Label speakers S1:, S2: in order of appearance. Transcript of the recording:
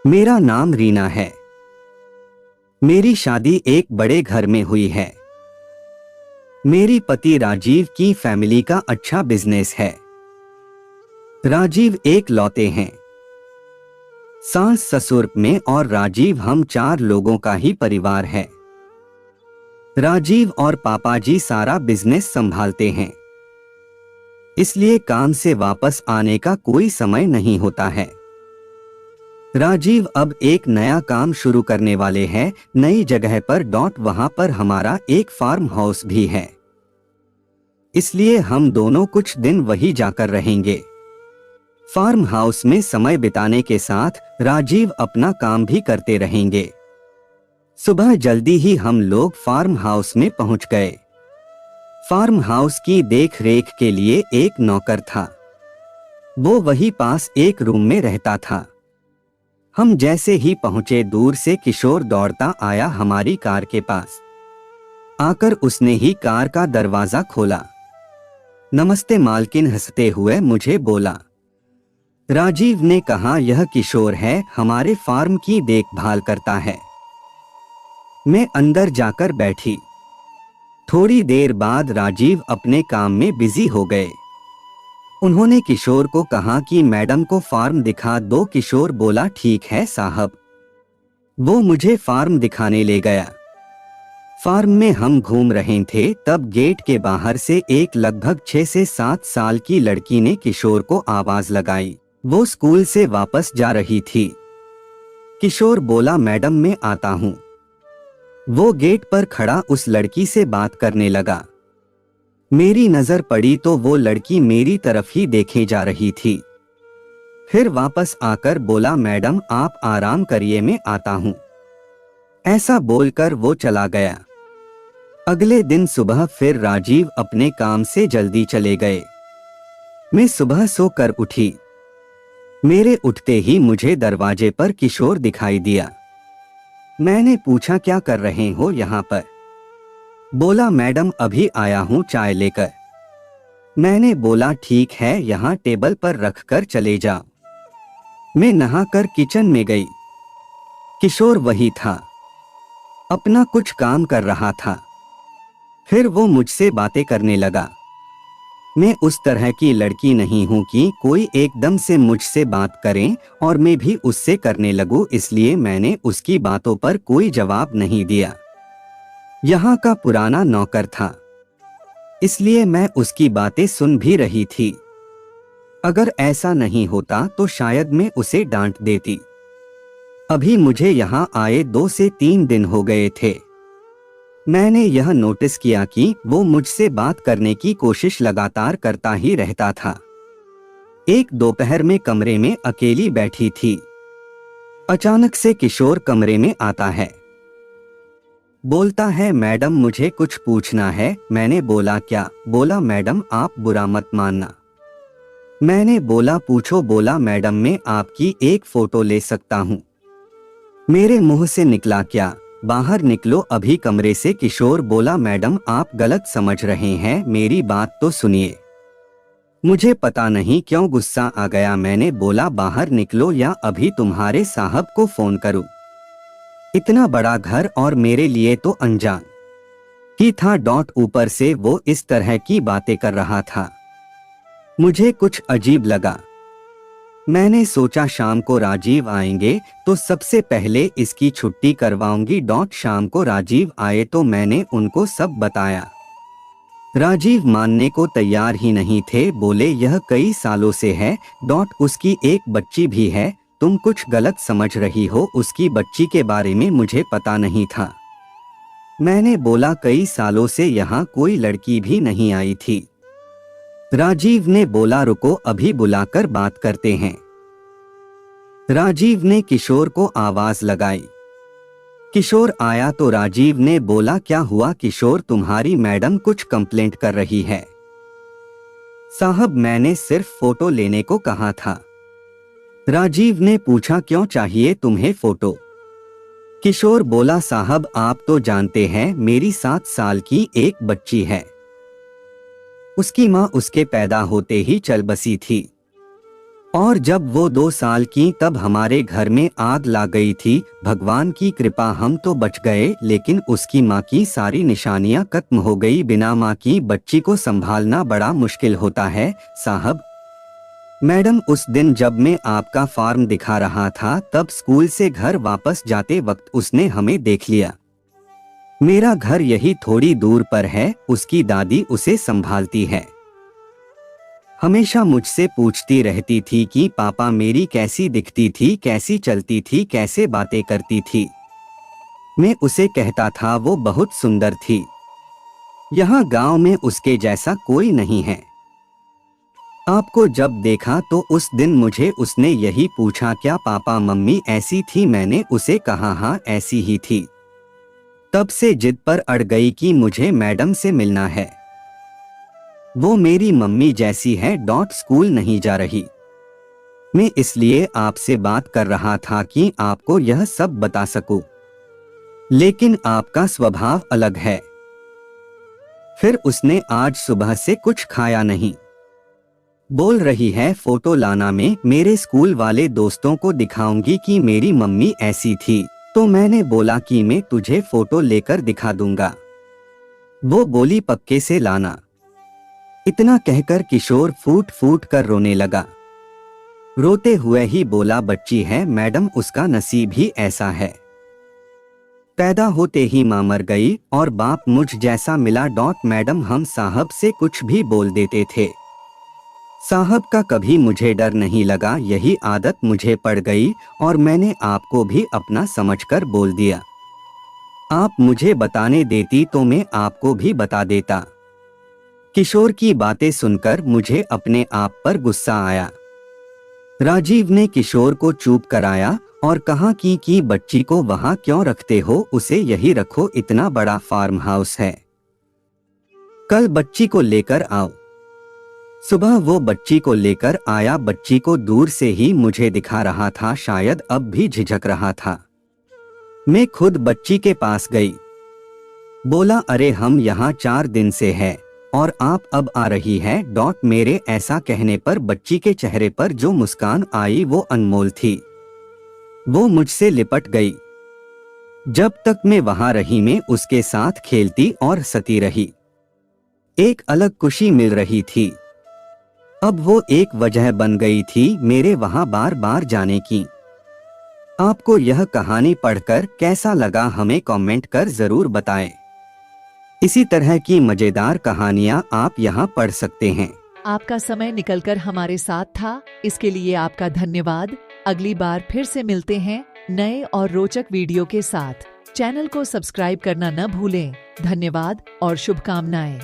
S1: मेरा नाम रीना है। मेरी शादी एक बड़े घर में हुई है। मेरी पति राजीव की फैमिली का अच्छा बिजनेस है। राजीव एक लौते हैं। सास ससुर में और राजीव हम 4 लोगों का ही परिवार है। राजीव और पापा जी सारा बिजनेस संभालते हैं, इसलिए काम से वापस आने का कोई समय नहीं होता है। राजीव अब एक नया काम शुरू करने वाले हैं, नई जगह पर। वहां पर हमारा एक फार्म हाउस भी है, इसलिए हम दोनों कुछ दिन वही जाकर रहेंगे। फार्म हाउस में समय बिताने के साथ राजीव अपना काम भी करते रहेंगे। सुबह जल्दी ही हम लोग फार्म हाउस में पहुंच गए। फार्म हाउस की देख रेख के लिए एक नौकर था, वो वही पास एक रूम में रहता था। हम जैसे ही पहुंचे, दूर से किशोर दौड़ता आया हमारी कार के पास। आकर उसने ही कार का दरवाजा खोला। नमस्ते मालकिन, हंसते हुए मुझे बोला। राजीव ने कहा, यह किशोर है, हमारे फार्म की देखभाल करता है। मैं अंदर जाकर बैठी। थोड़ी देर बाद राजीव अपने काम में बिजी हो गए। उन्होंने किशोर को कहा कि मैडम को फार्म दिखा दो। किशोर बोला, ठीक है साहब। वो मुझे फार्म दिखाने ले गया। फार्म में हम घूम रहे थे, तब गेट के बाहर से एक लगभग 6 से 7 साल की लड़की ने किशोर को आवाज लगाई। वो स्कूल से वापस जा रही थी। किशोर बोला, मैडम मैं आता हूं। वो गेट पर खड़ा उस लड़की से बात करने लगा। मेरी नजर पड़ी तो वो लड़की मेरी तरफ ही देखे जा रही थी। फिर वापस आकर बोला, मैडम आप आराम करिए, मैं आता हूं। ऐसा बोलकर वो चला गया। अगले दिन सुबह फिर राजीव अपने काम से जल्दी चले गए। मैं सुबह सोकर उठी। मेरे उठते ही मुझे दरवाजे पर किशोर दिखाई दिया। मैंने पूछा, क्या कर रहे हो यहाँ पर? बोला, मैडम अभी आया हूँ चाय लेकर। मैंने बोला, ठीक है, यहाँ टेबल पर रखकर चले जाओ। मैं नहाकर किचन में गई। किशोर वही था, अपना कुछ काम कर रहा था। फिर वो मुझसे बातें करने लगा। मैं उस तरह की लड़की नहीं हूं कि कोई एकदम से मुझसे बात करे और मैं भी उससे करने लगूं, इसलिए मैंने उसकी बातों पर कोई जवाब नहीं दिया। यहाँ का पुराना नौकर था, इसलिए मैं उसकी बातें सुन भी रही थी। अगर ऐसा नहीं होता तो शायद मैं उसे डांट देती। अभी मुझे यहाँ आए 2 से 3 दिन हो गए थे। मैंने यह नोटिस किया कि वो मुझसे बात करने की कोशिश लगातार करता ही रहता था। एक दोपहर में कमरे में अकेली बैठी थी। अचानक से किशोर कमरे में आता है। बोलता है, मैडम मुझे कुछ पूछना है। मैंने बोला, क्या? बोला, मैडम आप बुरा मत मानना। मैंने बोला, पूछो। बोला, मैडम मैं आपकी एक फोटो ले सकता हूँ। मेरे मुंह से निकला, क्या? बाहर निकलो अभी कमरे से। किशोर बोला, मैडम आप गलत समझ रहे हैं, मेरी बात तो सुनिए। मुझे पता नहीं क्यों गुस्सा आ गया। मैंने बोला, बाहर निकलो या अभी तुम्हारे साहब को फोन करूं। इतना बड़ा घर और मेरे लिए तो अनजान ही था। ऊपर से वो इस तरह की बातें कर रहा था। मुझे कुछ अजीब लगा। मैंने सोचा शाम को राजीव आएंगे तो सबसे पहले इसकी छुट्टी करवाऊंगी। शाम को राजीव आए तो मैंने उनको सब बताया। राजीव मानने को तैयार ही नहीं थे। बोले, यह कई सालों से है। उसकी एक बच्ची भी है। तुम कुछ गलत समझ रही हो, उसकी बच्ची के बारे में मुझे पता नहीं था। मैंने बोला, कई सालों से यहाँ कोई लड़की भी नहीं आई थी। राजीव ने बोला, रुको अभी बुलाकर बात करते हैं। राजीव ने किशोर को आवाज लगाई। किशोर आया तो राजीव ने बोला, क्या हुआ किशोर? तुम्हारी मैडम कुछ कंप्लेंट कर रही है। साहब मैंने सिर्फ फोटो लेने को कहा था। राजीव ने पूछा, क्यों चाहिए तुम्हें फोटो? किशोर बोला, साहब आप तो जानते हैं मेरी 7 साल की एक बच्ची है। उसकी माँ उसके पैदा होते ही चल बसी थी और जब वो 2 साल की तब हमारे घर में आग लग गई थी। भगवान की कृपा हम तो बच गए, लेकिन उसकी माँ की सारी निशानियां खत्म हो गई। बिना माँ की बच्ची को संभालना बड़ा मुश्किल होता है साहब। मैडम, उस दिन जब मैं आपका फॉर्म दिखा रहा था तब स्कूल से घर वापस जाते वक्त उसने हमें देख लिया। मेरा घर यही थोड़ी दूर पर है, उसकी दादी उसे संभालती है। हमेशा मुझसे पूछती रहती थी कि पापा मेरी कैसी दिखती थी, कैसी चलती थी, कैसे बातें करती थी। मैं उसे कहता था वो बहुत सुंदर थी। यहाँ गांव में उसके जैसा कोई नहीं है। आपको जब देखा तो उस दिन मुझे उसने यही पूछा, क्या पापा मम्मी ऐसी थी? मैंने उसे कहा हाँ ऐसी ही थी। तब से जिद पर अड़ गई कि मुझे मैडम से मिलना है। वो मेरी मम्मी जैसी है। स्कूल नहीं जा रही। मैं इसलिए आपसे बात कर रहा था कि आपको यह सब बता सकूं, लेकिन आपका स्वभाव अलग है। फिर उसने आज सुबह से कुछ खाया नहीं। बोल रही है फोटो लाना, में मेरे स्कूल वाले दोस्तों को दिखाऊंगी कि मेरी मम्मी ऐसी थी। तो मैंने बोला कि मैं तुझे फोटो लेकर दिखा दूंगा। वो बोली पक्के से लाना। इतना कहकर किशोर फूट फूट कर रोने लगा। रोते हुए ही बोला, बच्ची है मैडम, उसका नसीब ही ऐसा है। पैदा होते ही मां मर गई और बाप मुझ जैसा मिला। मैडम, हम साहब से कुछ भी बोल देते थे। साहब का कभी मुझे डर नहीं लगा। यही आदत मुझे पड़ गई और मैंने आपको भी अपना समझकर बोल दिया। आप मुझे बताने देती तो मैं आपको भी बता देता। किशोर की बातें सुनकर मुझे अपने आप पर गुस्सा आया। राजीव ने किशोर को चुप कराया और कहा कि बच्ची को वहां क्यों रखते हो, उसे यही रखो, इतना बड़ा फार्म हाउस है। कल बच्ची को लेकर आओ। सुबह वो बच्ची को लेकर आया। बच्ची को दूर से ही मुझे दिखा रहा था, शायद अब भी झिझक रहा था। मैं खुद बच्ची के पास गई। बोला, अरे हम यहाँ 4 दिन से हैं और आप अब आ रही है। मेरे ऐसा कहने पर बच्ची के चेहरे पर जो मुस्कान आई वो अनमोल थी। वो मुझसे लिपट गई। जब तक मैं वहां रही मैं उसके साथ खेलती और सती रही। एक अलग खुशी मिल रही थी। अब वो एक वजह बन गई थी मेरे वहां बार बार जाने की। आपको यह कहानी पढ़कर कैसा लगा हमें कमेंट कर जरूर बताएं। इसी तरह की मजेदार कहानियां आप यहां पढ़ सकते हैं।
S2: आपका समय निकलकर हमारे साथ था, इसके लिए आपका धन्यवाद। अगली बार फिर से मिलते हैं नए और रोचक वीडियो के साथ। चैनल को सब्सक्राइब करना न भूलें। धन्यवाद और शुभकामनाएं।